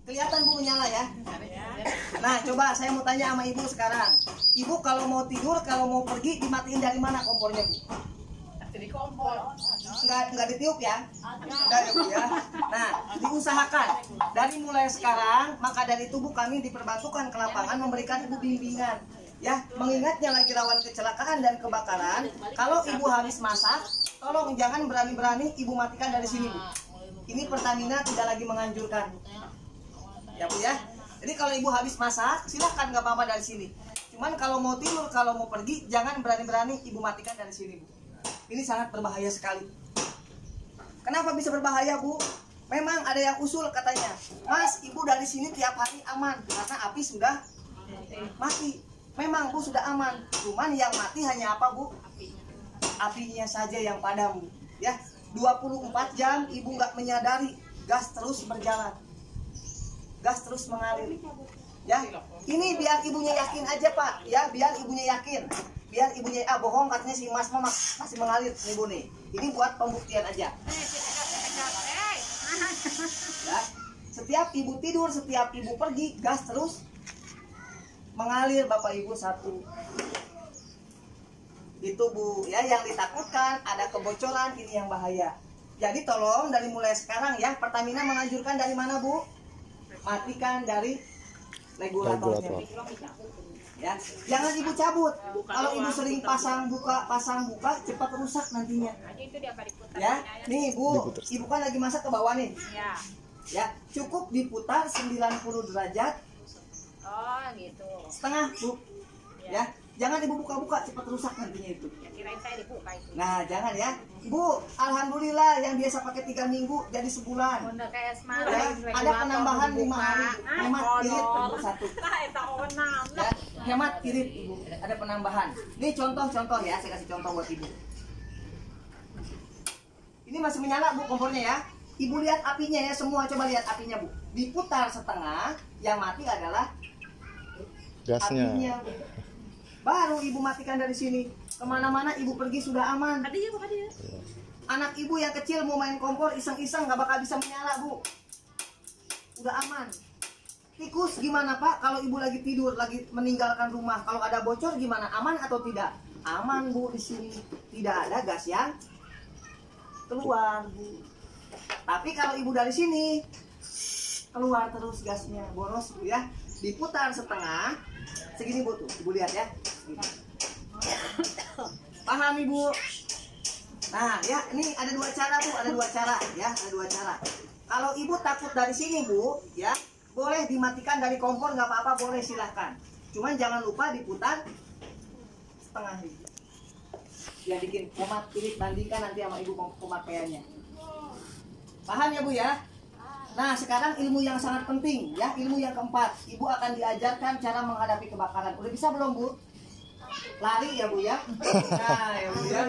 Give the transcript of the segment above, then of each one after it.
Kelihatan Bu menyala ya. Nah, coba saya mau tanya sama Ibu sekarang. Ibu kalau mau tidur, kalau mau pergi dimatiin dari mana kompornya Bu? Di kompor. Enggak ditiup ya? Enggak ya Bu ya. Nah, diusahakan dari mulai sekarang, maka dari itu Bu kami diperbantukan ke lapangan memberikan Ibu bimbingan. Ya, mengingatnya lagi rawan kecelakaan dan kebakaran. Kalau Ibu habis masak, tolong jangan berani-berani Ibu matikan dari sini Bu. Ini Pertamina tidak lagi menganjurkan. Ya Bu ya. Jadi kalau Ibu habis masak, silahkan nggak apa-apa dari sini. Cuman kalau mau tidur, kalau mau pergi, jangan berani-berani Ibu matikan dari sini Bu. Ini sangat berbahaya sekali. Kenapa bisa berbahaya Bu? Memang ada yang usul katanya, Mas, Ibu dari sini tiap hari aman karena api sudah mati. Memang Bu sudah aman. Cuman yang mati hanya apa Bu? Apinya saja yang padam Bu. Ya, 24 jam Ibu nggak menyadari, gas terus berjalan, gas terus mengalir. Ya, ini biar ibunya yakin aja Pak. Ya, biar ibunya yakin. Biar ibunya bohong katanya si Mas Mama masih mengalir nih Bu nih. Ini buat pembuktian aja. Ya, setiap Ibu tidur, setiap Ibu pergi, gas terus mengalir Bapak Ibu satu. Itu Bu, ya yang ditakutkan ada kebocoran, ini yang bahaya. Jadi tolong dari mulai sekarang ya, Pertamina menganjurkan dari mana Bu? Matikan dari regulatornya. Ya, jangan Ibu cabut. Kalau Ibu sering pasang buka, cepat rusak nantinya. Ya, nih Bu, Ibu kan lagi masak ke bawah nih. Ya, cukup diputar 90 derajat. Oh, gitu. Setengah Bu. Ya, jangan Ibu buka-buka, cepat rusak nantinya itu. Ya, kirain saya dibuka itu. Nah, jangan ya. Bu, alhamdulillah yang biasa pakai 3 minggu jadi sebulan. Udah kayak Ya, semalam. ada penambahan 5 hari. Hemat irit Ibu satu. Ya, hemat irit Ibu. Ada penambahan. Ini contoh-contoh ya, saya kasih contoh buat Ibu. Ini masih menyala Bu kompornya ya. Ibu lihat apinya ya, semua coba lihat apinya Bu. Diputar setengah, yang mati adalah gasnya. apinya. Baru Ibu matikan dari sini. Kemana-mana Ibu pergi sudah aman. Anak Ibu yang kecil mau main kompor iseng-iseng gak bakal bisa menyala Bu. Udah aman. Tikus gimana Pak? Kalau Ibu lagi tidur, lagi meninggalkan rumah, kalau ada bocor gimana? Aman atau tidak? Aman Bu di sini. Tidak ada gas yang keluar Bu. Tapi kalau Ibu dari sini keluar terus gasnya, boros Bu ya. Diputar setengah, segini Bu tuh. Ibu lihat ya. Segini. Paham Ibu? Nah ya, ini ada 2 cara Bu, ada 2 cara ya, ada 2 cara. Kalau Ibu takut dari sini Bu, ya boleh dimatikan dari kompor, nggak apa-apa, boleh silahkan. Cuman jangan lupa diputar setengah Ibu. Ya bikin hemat irit, bandingkan nanti sama Ibu pemakaiannya. Paham ya Bu ya? Nah sekarang ilmu yang sangat penting ya, ilmu yang keempat. Ibu akan diajarkan cara menghadapi kebakaran. Udah bisa belum Bu? Lari ya Bu ya. Nah ya Bu ya.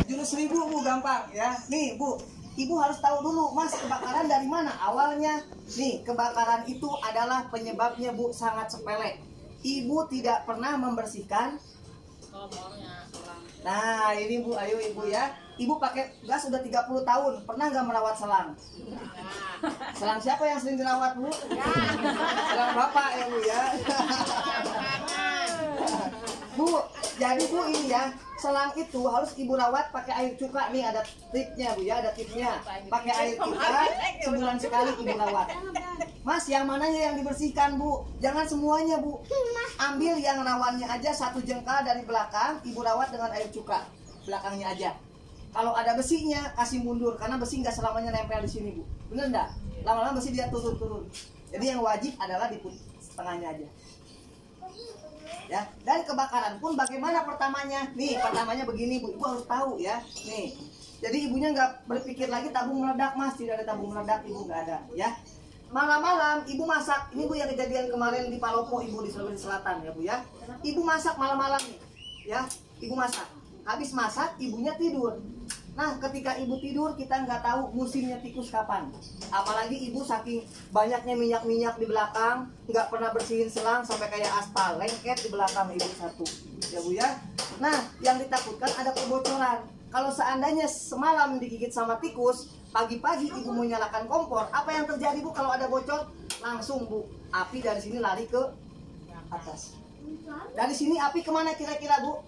Jurus 1000 Bu, gampang ya. Nih Bu, Ibu harus tahu dulu Mas kebakaran dari mana awalnya. Nih kebakaran itu adalah penyebabnya Bu sangat sepele. Ibu tidak pernah membersihkan. Nah ini Bu, ayo Ibu ya. Ibu pakai gas udah 30 tahun, pernah nggak merawat selang? Selang siapa yang sering dirawat Bu? Selang Bapak ya Bu ya. Bu, jadi Bu ini ya, selang itu harus Ibu rawat pakai air cuka. Nih ada tipnya Bu ya, ada tipnya. Pakai air cuka, sebulan sekali Ibu rawat. Mas, yang mananya yang dibersihkan Bu? Jangan semuanya Bu. Ambil yang rawannya aja, 1 jengkal dari belakang, Ibu rawat dengan air cuka. Belakangnya aja. Kalau ada besinya, kasih mundur, karena besi nggak selamanya nempel di sini Bu. Bener nggak? Lama-lama besi dia turun-turun. Jadi yang wajib adalah diputus setengahnya aja. Ya, dan kebakaran pun bagaimana pertamanya? Nih, pertamanya begini Bu, Ibu harus tahu ya. Nih, jadi ibunya nggak berpikir lagi tabung meledak Mas, tidak ada tabung meledak Ibu, nggak ada. Ya, malam-malam Ibu masak. Ini Bu yang kejadian kemarin di Palopo Ibu di Sulawesi Selatan ya Bu ya. Ibu masak malam-malam nih, ya, Ibu masak. Habis masak, ibunya tidur. Nah, ketika Ibu tidur, kita nggak tahu musimnya tikus kapan. Apalagi Ibu saking banyaknya minyak-minyak di belakang, nggak pernah bersihin selang sampai kayak aspal, lengket di belakang Ibu satu. Ya Bu ya. Nah, yang ditakutkan ada kebocoran. Kalau seandainya semalam digigit sama tikus, pagi-pagi Ibu mau nyalakan kompor, apa yang terjadi Bu kalau ada bocor? langsung Bu, api dari sini lari ke atas. Dari sini api kemana kira-kira Bu?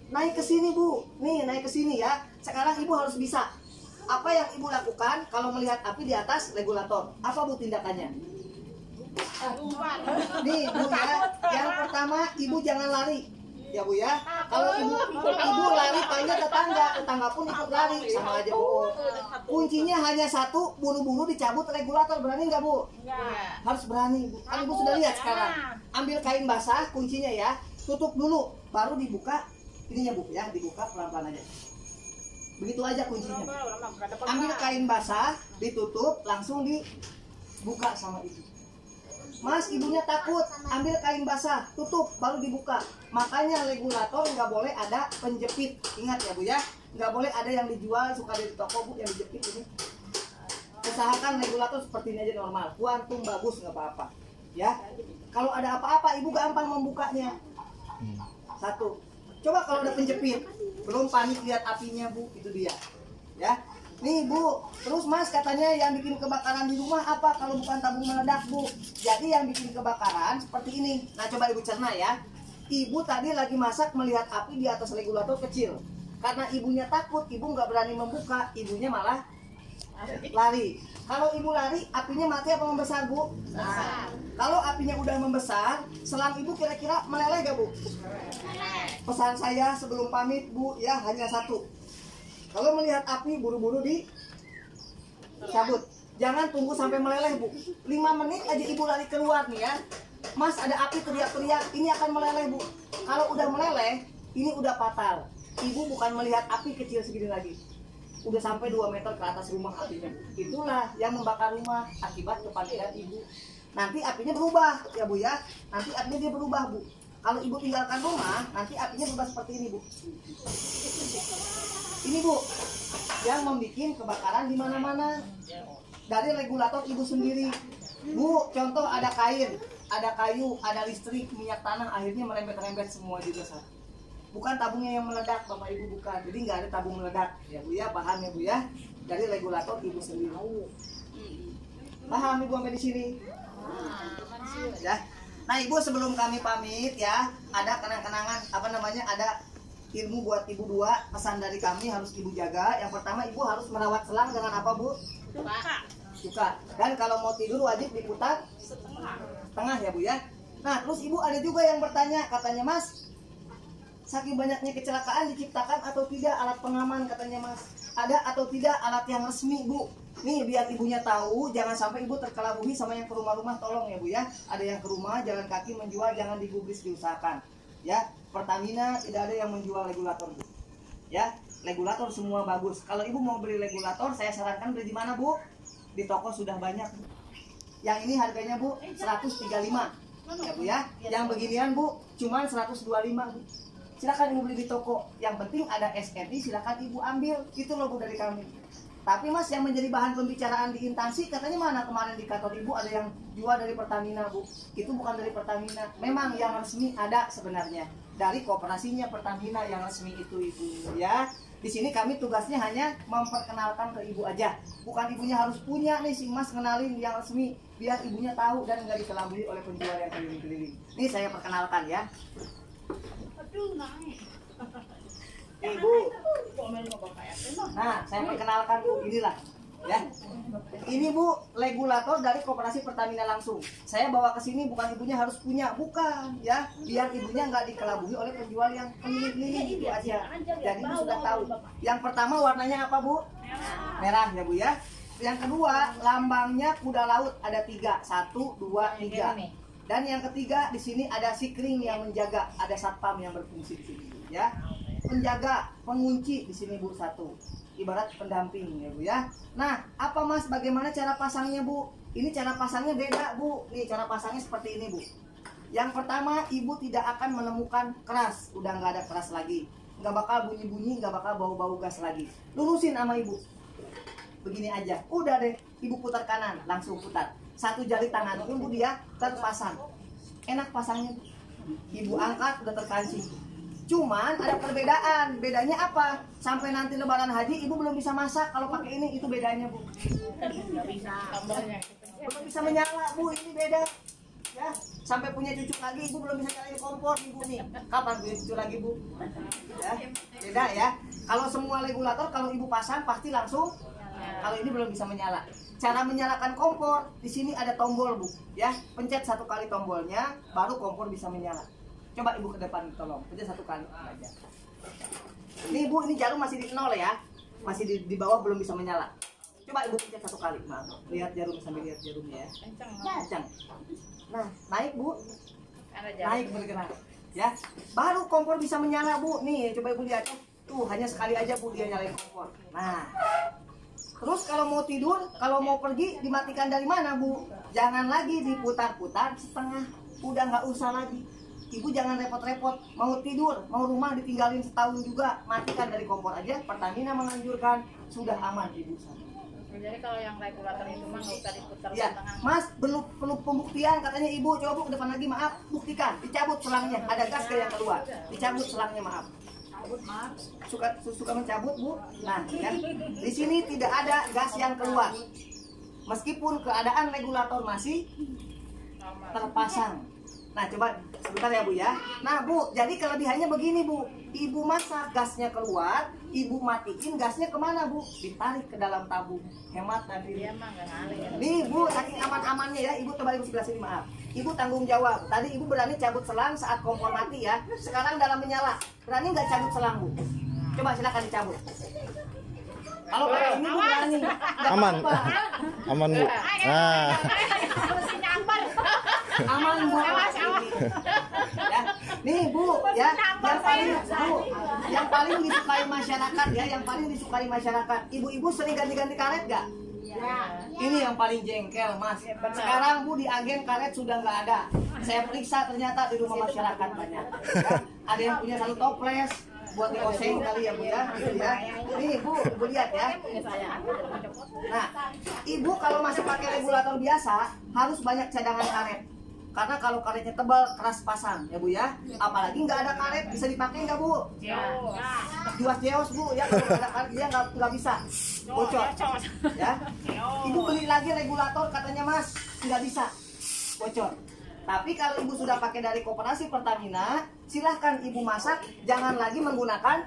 Naik ke sini Bu, nih naik ke sini ya. Sekarang Ibu harus bisa. Apa yang Ibu lakukan kalau melihat api di atas regulator? Apa Bu tindakannya? Nih Bu ya, yang pertama Ibu jangan lari. Ya Bu ya, kalau ibu lari tanya tetangga pun ikut lari, sama aja Bu. Kuncinya hanya satu, buru-buru dicabut regulator, berani nggak Bu? Harus berani Bu. Kan Ibu sudah lihat sekarang. Ambil kain basah, kuncinya ya, tutup dulu, baru dibuka ininya Bu ya, dibuka pelan-pelan aja. Begitu aja kuncinya. Ambil kain basah, ditutup, langsung dibuka sama Ibu. Mas, ibunya takut, ambil kain basah, tutup, baru dibuka. Makanya regulator nggak boleh ada penjepit. Ingat ya Bu ya, nggak boleh ada yang dijual, suka dari toko Bu yang dijepit ini. Usahakan regulator seperti ini aja normal, kuantum bagus nggak apa-apa. Ya, kalau ada apa-apa Ibu gampang membukanya. Satu, coba kalau ada penjepit, belum panik lihat apinya Bu, itu dia. Ya. Nih Bu, terus Mas katanya yang bikin kebakaran di rumah apa kalau bukan tabung meledak Bu? Jadi yang bikin kebakaran seperti ini. Nah coba Ibu cerna ya. Ibu tadi lagi masak melihat api di atas regulator kecil. Karena ibunya takut, ibu nggak berani membuka, ibunya malah lari. Kalau ibu lari, apinya mati apa membesar Bu? Nah, kalau apinya udah membesar, selang ibu kira-kira meleleh gak Bu? Pesan saya sebelum pamit Bu ya hanya satu. Kalau melihat api buru-buru dicabut. Jangan tunggu sampai meleleh Bu. 5 menit aja ibu lari keluar nih ya. Mas ada api teriak-teriak, ini akan meleleh Bu. Kalau udah meleleh, ini udah fatal. Ibu bukan melihat api kecil segini lagi. Udah sampai 2 meter ke atas rumah apinya. Itulah yang membakar rumah akibat kepanikan ibu. Nanti apinya berubah ya Bu ya. Nanti apinya dia berubah Bu. Kalau ibu tinggalkan rumah, nanti apinya berubah seperti ini Bu. Ini Bu, yang membuat kebakaran di mana-mana dari regulator ibu sendiri. Bu, contoh ada kain, ada kayu, ada listrik, minyak tanah, akhirnya merembet-rembet semua juga Sat. Bukan tabungnya yang meledak, Bapak Ibu bukan. Jadi nggak ada tabung meledak, ya Bu ya, paham ya Bu ya? Dari regulator ibu sendiri. Paham Ibu sampai di sini? Ya. Nah Ibu sebelum kami pamit ya, ada kenang-kenangan apa namanya, ada ilmu buat ibu dua, pesan dari kami harus ibu jaga. Yang pertama ibu harus merawat selang dengan apa Bu? Cuka. Dan kalau mau tidur wajib diputar setengah ya Bu ya. Nah terus ibu ada juga yang bertanya, katanya Mas, saking banyaknya kecelakaan diciptakan atau tidak alat pengaman katanya Mas? Ada atau tidak alat yang resmi Bu? Nih biar ibunya tahu, jangan sampai ibu terkelabui sama yang ke rumah-rumah, tolong ya Bu ya. Ada yang ke rumah, jalan kaki menjual, jangan digubris, diusahakan. Ya, Pertamina tidak ada yang menjual regulator Bu. Ya, regulator semua bagus. Kalau ibu mau beli regulator, saya sarankan beli di mana Bu? Di toko sudah banyak Bu. Yang ini harganya Bu 135 ya Bu ya. Yang beginian Bu cuman 125 Bu. Silakan ibu beli di toko. Yang penting ada SNI, silakan ibu ambil. Itu loh Bu dari kami. Tapi Mas yang menjadi bahan pembicaraan di instansi katanya mana kemarin di kantor ibu ada yang jual dari Pertamina Bu. Itu bukan dari Pertamina. Memang yang resmi ada sebenarnya dari kooperasinya Pertamina yang resmi itu Ibu ya. Di sini kami tugasnya hanya memperkenalkan ke ibu aja. Bukan ibunya harus punya nih si Mas kenalin yang resmi biar ibunya tahu dan nggak dikelabui oleh penjual yang keliling-keliling. Nih saya perkenalkan ya. Ibu. Nah, saya perkenalkan Bu, inilah ya. Ini Bu, regulator dari Koperasi Pertamina langsung. Saya bawa ke sini bukan ibunya harus punya, bukan ya. Biar ibunya nggak dikelabui oleh penjual yang keliling-keliling itu aja. Jadi Bu sudah tahu. Yang pertama warnanya apa Bu? Merah ya Bu ya. Yang kedua lambangnya kuda laut ada 3, 1, 2, 3. Dan yang ketiga di sini ada sikring yang menjaga, ada satpam yang berfungsi di sini ya. Penjaga, pengunci di sini Bu 1. Ibarat pendamping ya Bu ya. Nah, apa Mas bagaimana cara pasangnya Bu? Ini cara pasangnya beda Bu. Nih cara pasangnya seperti ini Bu. Yang pertama, ibu tidak akan menemukan keras, udah nggak ada keras lagi. Nggak bakal bunyi-bunyi, nggak bakal bau-bau gas lagi. Lurusin sama ibu. Begini aja. Udah deh, ibu putar kanan, langsung putar. 1 jari tangan, tunggu dia terpasang. Enak pasangnya. Ibu angkat udah terkancing. Cuman ada perbedaan. Bedanya apa? Sampai nanti lebaran haji ibu belum bisa masak kalau pakai ini, itu bedanya Bu. Nggak bisa. belum bisa menyala bu, ini beda ya. Sampai punya cucu lagi ibu belum bisa nyalain kompor ibu nih. Kapan punya cucu lagi bu? Ya, beda ya. Kalau semua regulator kalau ibu pasang pasti langsung. Kalau ini belum bisa menyala. Cara menyalakan kompor di sini ada tombol bu, ya. Pencet 1 kali tombolnya, baru kompor bisa menyala. Coba ibu ke depan tolong, pencet 1 kali aja. Ini bu, ini jarum masih di 0 ya, masih di bawah belum bisa menyala. Coba ibu pencet 1 kali, nah, lihat jarum sambil lihat jarumnya ya. Kencang. Nah, naik bu, naik bergerak, ya. Baru kompor bisa menyala bu. Nih, coba ibu lihat, tuh hanya sekali aja bu dia nyalain kompor. Nah. Terus kalau mau tidur, kalau mau pergi dimatikan dari mana bu? Jangan lagi diputar-putar setengah, udah nggak usah lagi. Ibu jangan repot-repot, mau tidur, mau rumah ditinggalin setahun juga, matikan dari kompor aja. Pertamina menganjurkan, sudah aman ibu. Jadi kalau yang regulator itu mah nggak usah diputar Ya, setengah. Mas perlu pembuktian katanya ibu. Coba bu ke depan lagi, maaf, buktikan, dicabut selangnya, ada gas kayak yang keluar, dicabut selangnya maaf. Suka mencabut bu. Nah kan di sini tidak ada gas yang keluar meskipun keadaan regulator masih terpasang. Nah coba sebentar ya bu ya. Nah bu, jadi kelebihannya begini bu, ibu masak gasnya keluar, ibu matiin gasnya kemana bu? Ditarik ke dalam tabung, hemat dan Dia mah nggak ngalir. nih bu, saking aman-amannya ya, ibu coba ibu sebelah sini maaf. Ibu tanggung jawab. Tadi ibu berani cabut selang saat kompor mati ya. Sekarang dalam menyala, berani nggak cabut selang bu? Coba silakan dicabut. Kalau pakai ini bu berani. Nggak Aman. apa-apa. Aman bu. Nah, Aman bu. Ya. Nih bu, ya yang paling disukai masyarakat ya, yang paling disukai masyarakat. Ibu-ibu sering ganti-ganti karet nggak? Ini yang paling jengkel mas. Sekarang bu di agen karet sudah nggak ada. Saya periksa ternyata di rumah masyarakat banyak. Ya. Ada yang punya 1 toples buat dioseng kali ya bu ya. Gitu ya. Nih bu, ibu lihat ya. Nah, ibu kalau masih pakai regulator biasa harus banyak cadangan karet. Karena kalau karetnya tebal keras pasang ya bu ya. Apalagi nggak ada karet bisa dipakai nggak bu? Juas jeos bu ya, kalau nggak ada karet dia nggak bisa bocor ya. Ibu beli lagi regulator katanya mas nggak bisa bocor. Tapi kalau ibu sudah pakai dari Koperasi Pertamina, silahkan ibu masak, jangan lagi menggunakan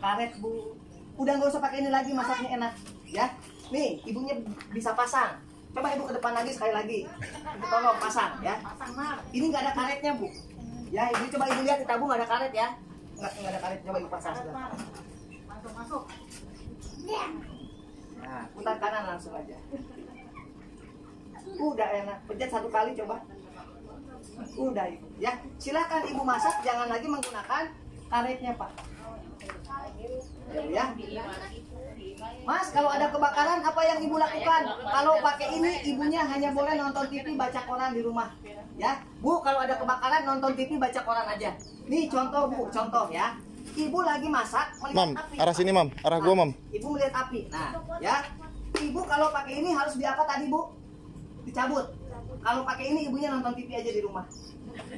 karet bu. Udah nggak usah pakai ini lagi, masaknya enak ya. Nih ibunya bisa pasang. Coba ibu ke depan lagi sekali lagi. Ibu tolong pasang ya. Ini nggak ada karetnya bu. Ya ibu coba ibu lihat di tabung nggak ada karet ya. Nggak ada karet, coba ibu pasang sudah. Masuk. Nah, putar kanan langsung aja. Udah enak. Pencet 1 kali coba. Udah ibu. Ya, silakan ibu masak, jangan lagi menggunakan karetnya pak. Ya. Mas, kalau ada kebakaran apa yang ibu lakukan? Kalau pakai ini ibunya hanya boleh nonton TV, baca koran di rumah. Ya, bu, kalau ada kebakaran nonton TV, baca koran aja. Nih contoh bu, contoh ya. Ibu lagi masak, melihat mam, api. arah sini mam, arah gua mam. Ibu melihat api. Nah, ya. Ibu kalau pakai ini harus di apa tadi bu? Dicabut. Kalau pakai ini ibunya nonton TV aja di rumah.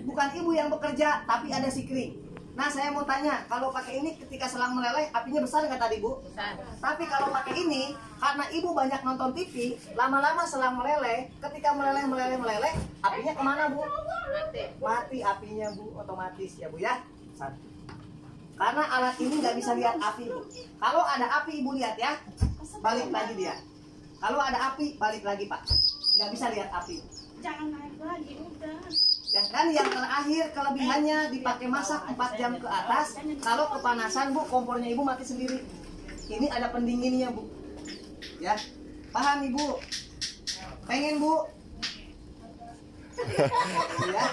Bukan ibu yang bekerja, tapi ada sikring. Nah saya mau tanya, kalau pakai ini ketika selang meleleh apinya besar nggak tadi bu? Besar. Tapi kalau pakai ini, karena ibu banyak nonton TV, lama-lama selang meleleh, ketika meleleh, apinya kemana bu? Mati apinya bu, otomatis ya bu ya. Satu. Karena alat ini nggak bisa lihat api bu. Kalau ada api ibu lihat ya, balik lagi dia. Kalau ada api balik lagi pak, nggak bisa lihat api. Jangan naik lagi udah. Dan kan yang terakhir kelebihannya dipakai masak 4 jam ke atas. Kalau kepanasan bu, kompornya ibu mati sendiri. Ini ada pendinginnya bu. Ya, paham ibu? Pengen bu? Ya.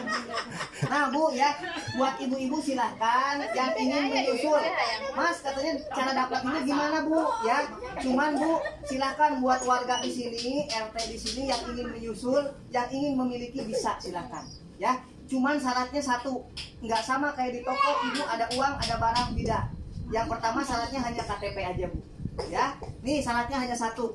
Nah bu ya, buat ibu-ibu silahkan yang ingin menyusul. Mas katanya cara dapat ini gimana bu? Ya, cuman bu silahkan buat warga di sini, RT di sini yang ingin menyusul, yang ingin memiliki bisa silahkan. Ya, cuman syaratnya satu, nggak sama kayak di toko, ibu ada uang, ada barang, tidak. Yang pertama syaratnya hanya KTP aja bu. Ya, nih syaratnya hanya satu.